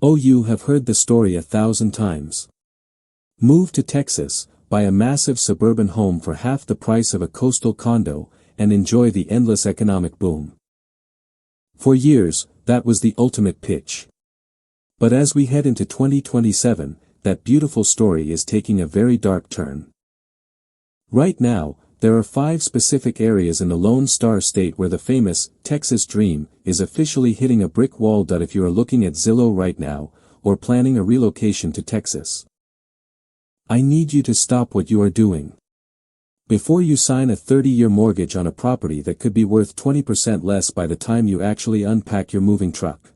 Oh, you have heard the story 1,000 times. Move to Texas, buy a massive suburban home for half the price of a coastal condo, and enjoy the endless economic boom. For years, that was the ultimate pitch. But as we head into 2027, that beautiful story is taking a very dark turn. Right now, there are 5 specific areas in the Lone Star State where the famous Texas dream is officially hitting a brick wall. If you are looking at Zillow right now, or planning a relocation to Texas, I need you to stop what you are doing. Before you sign a 30-year mortgage on a property that could be worth 20% less by the time you actually unpack your moving truck.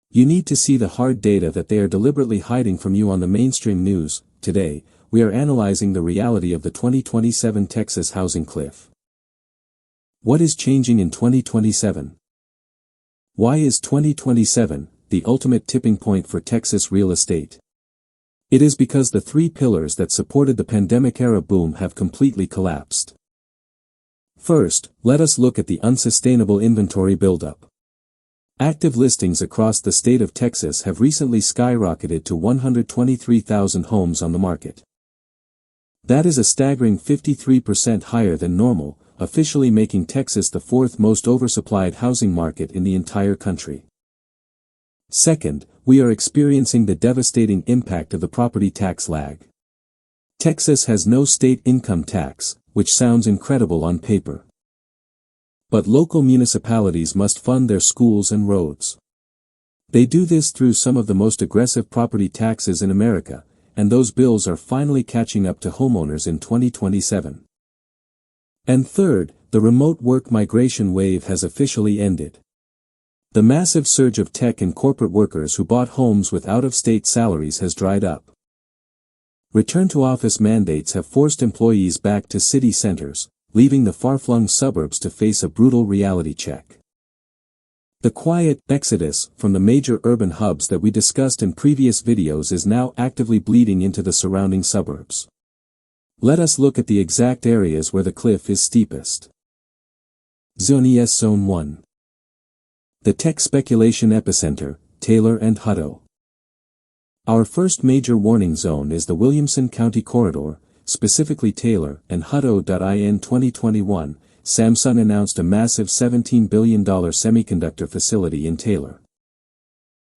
You need to see the hard data that they are deliberately hiding from you on the mainstream news. Today, we are analyzing the reality of the 2027 Texas housing cliff. What is changing in 2027? Why is 2027 the ultimate tipping point for Texas real estate? It is because the 3 pillars that supported the pandemic-era boom have completely collapsed. First, let us look at the unsustainable inventory buildup. Active listings across the state of Texas have recently skyrocketed to 123,000 homes on the market. That is a staggering 53% higher than normal, officially making Texas the 4th most oversupplied housing market in the entire country. Second, we are experiencing the devastating impact of the property tax lag. Texas has no state income tax, which sounds incredible on paper. But local municipalities must fund their schools and roads. They do this through some of the most aggressive property taxes in America, and those bills are finally catching up to homeowners in 2027. And third, the remote work migration wave has officially ended. The massive surge of tech and corporate workers who bought homes with out-of-state salaries has dried up. Return-to-office mandates have forced employees back to city centers, leaving the far-flung suburbs to face a brutal reality check. The quiet exodus from the major urban hubs that we discussed in previous videos is now actively bleeding into the surrounding suburbs. Let us look at the exact areas where the cliff is steepest. Zone 1. The tech speculation epicenter, Taylor and Hutto. Our first major warning zone is the Williamson County corridor, specifically Taylor and Hutto. In 2021, Samsung announced a massive $17 billion semiconductor facility in Taylor.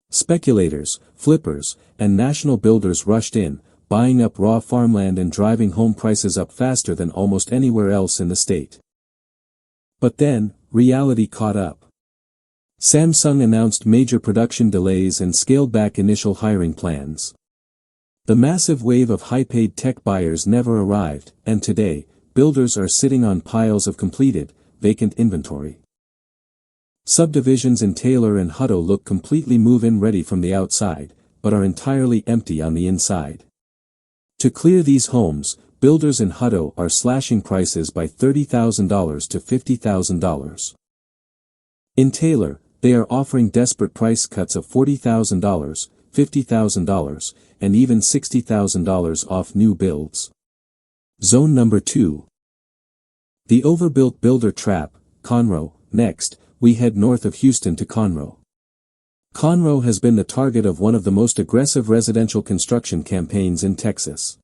Speculators, flippers, and national builders rushed in, buying up raw farmland and driving home prices up faster than almost anywhere else in the state. But then, reality caught up. Samsung announced major production delays and scaled back initial hiring plans. The massive wave of high-paid tech buyers never arrived, and today, builders are sitting on piles of completed, vacant inventory. Subdivisions in Taylor and Hutto look completely move-in ready from the outside, but are entirely empty on the inside. To clear these homes, builders in Hutto are slashing prices by $30,000 to $50,000. In Taylor, they are offering desperate price cuts of $40,000, $50,000, and even $60,000 off new builds. Zone 2. The overbuilt builder trap, Conroe. Next, we head north of Houston to Conroe. Conroe has been the target of one of the most aggressive residential construction campaigns in Texas.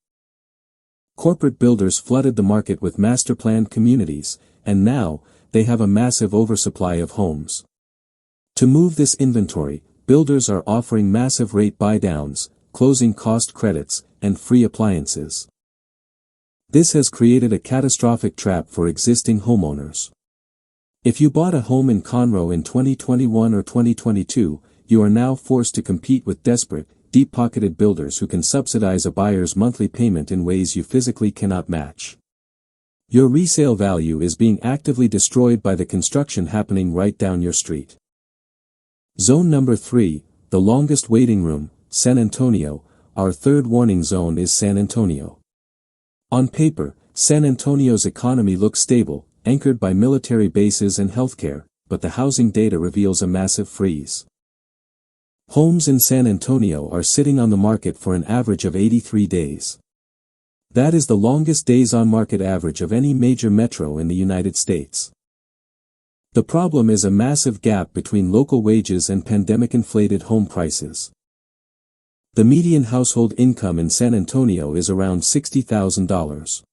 Corporate builders flooded the market with master-planned communities, and now, they have a massive oversupply of homes. To move this inventory, builders are offering massive rate buy-downs, closing cost credits, and free appliances. This has created a catastrophic trap for existing homeowners. If you bought a home in Conroe in 2021 or 2022, you are now forced to compete with desperate, deep-pocketed builders who can subsidize a buyer's monthly payment in ways you physically cannot match. Your resale value is being actively destroyed by the construction happening right down your street. Zone 3, the longest waiting room, San Antonio. Our third warning zone is San Antonio. On paper, San Antonio's economy looks stable, anchored by military bases and healthcare, but the housing data reveals a massive freeze. Homes in San Antonio are sitting on the market for an average of 83 days. That is the longest days on market average of any major metro in the United States. The problem is a massive gap between local wages and pandemic-inflated home prices. The median household income in San Antonio is around $60,000.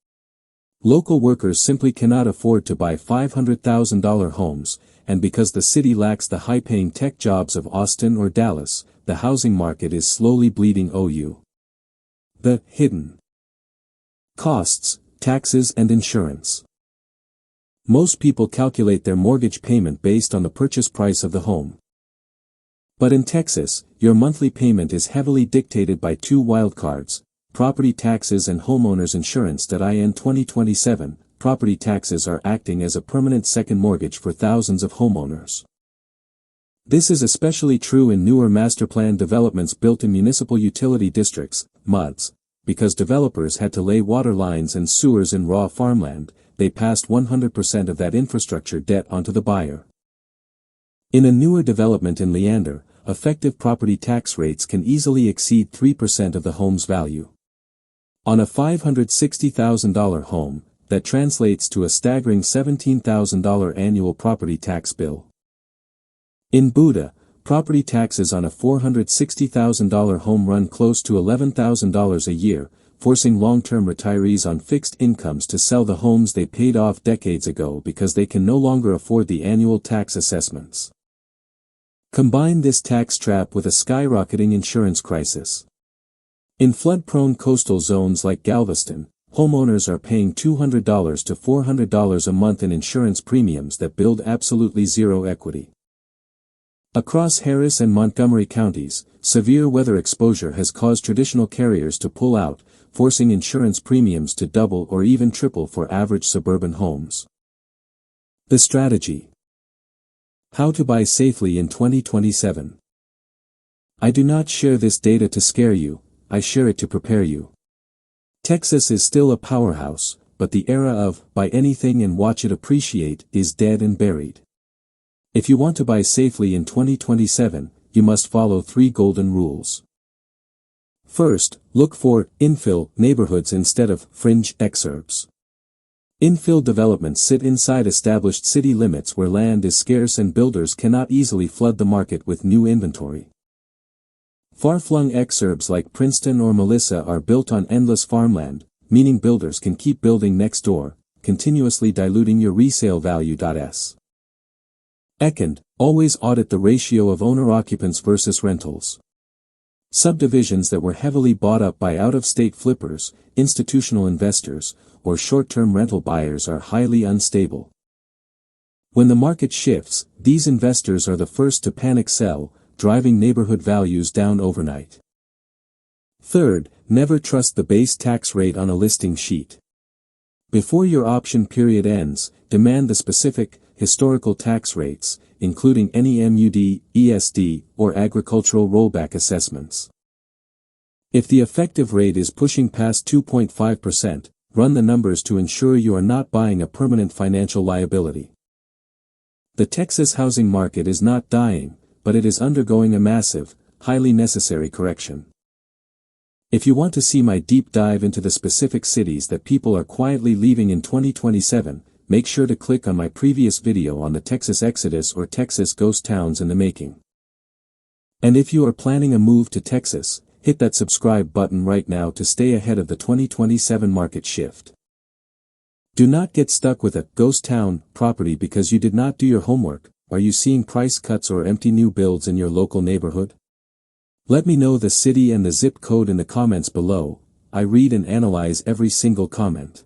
Local workers simply cannot afford to buy $500,000 homes, and because the city lacks the high-paying tech jobs of Austin or Dallas, the housing market is slowly bleeding OU. The hidden costs, taxes and insurance. Most people calculate their mortgage payment based on the purchase price of the home. But in Texas, your monthly payment is heavily dictated by two wildcards: property taxes and homeowners insurance. In 2027, property taxes are acting as a permanent second mortgage for thousands of homeowners. This is especially true in newer masterplan developments built in municipal utility districts, MUDs. Because developers had to lay water lines and sewers in raw farmland, they passed 100% of that infrastructure debt onto the buyer. In a newer development in Leander, effective property tax rates can easily exceed 3% of the home's value. On a $560,000 home, that translates to a staggering $17,000 annual property tax bill. In Buda, property taxes on a $460,000 home run close to $11,000 a year, forcing long-term retirees on fixed incomes to sell the homes they paid off decades ago because they can no longer afford the annual tax assessments. Combine this tax trap with a skyrocketing insurance crisis. In flood-prone coastal zones like Galveston, homeowners are paying $200 to $400 a month in insurance premiums that build absolutely zero equity. Across Harris and Montgomery counties, severe weather exposure has caused traditional carriers to pull out, forcing insurance premiums to double or even triple for average suburban homes. The strategy: how to buy safely in 2027. I do not share this data to scare you, I share it to prepare you. Texas is still a powerhouse, but the era of buy anything and watch it appreciate is dead and buried. If you want to buy safely in 2027, you must follow 3 golden rules. First, look for infill neighborhoods instead of fringe exurbs. Infill developments sit inside established city limits where land is scarce and builders cannot easily flood the market with new inventory. Far-flung exurbs like Princeton or Melissa are built on endless farmland, meaning builders can keep building next door, continuously diluting your resale value. Second, always audit the ratio of owner-occupants versus rentals. Subdivisions that were heavily bought up by out-of-state flippers, institutional investors, or short-term rental buyers are highly unstable. When the market shifts, these investors are the first to panic sell, driving neighborhood values down overnight. Third, never trust the base tax rate on a listing sheet. Before your option period ends, demand the specific, historical tax rates, including any MUD, ESD, or agricultural rollback assessments. If the effective rate is pushing past 2.5%, run the numbers to ensure you are not buying a permanent financial liability. The Texas housing market is not dying, but it is undergoing a massive, highly necessary correction. If you want to see my deep dive into the specific cities that people are quietly leaving in 2027, make sure to click on my previous video on the Texas Exodus or Texas Ghost Towns in the Making. And if you are planning a move to Texas, hit that subscribe button right now to stay ahead of the 2027 market shift. Do not get stuck with a ghost town property because you did not do your homework. Are you seeing price cuts or empty new builds in your local neighborhood? Let me know the city and the zip code in the comments below. I read and analyze every single comment.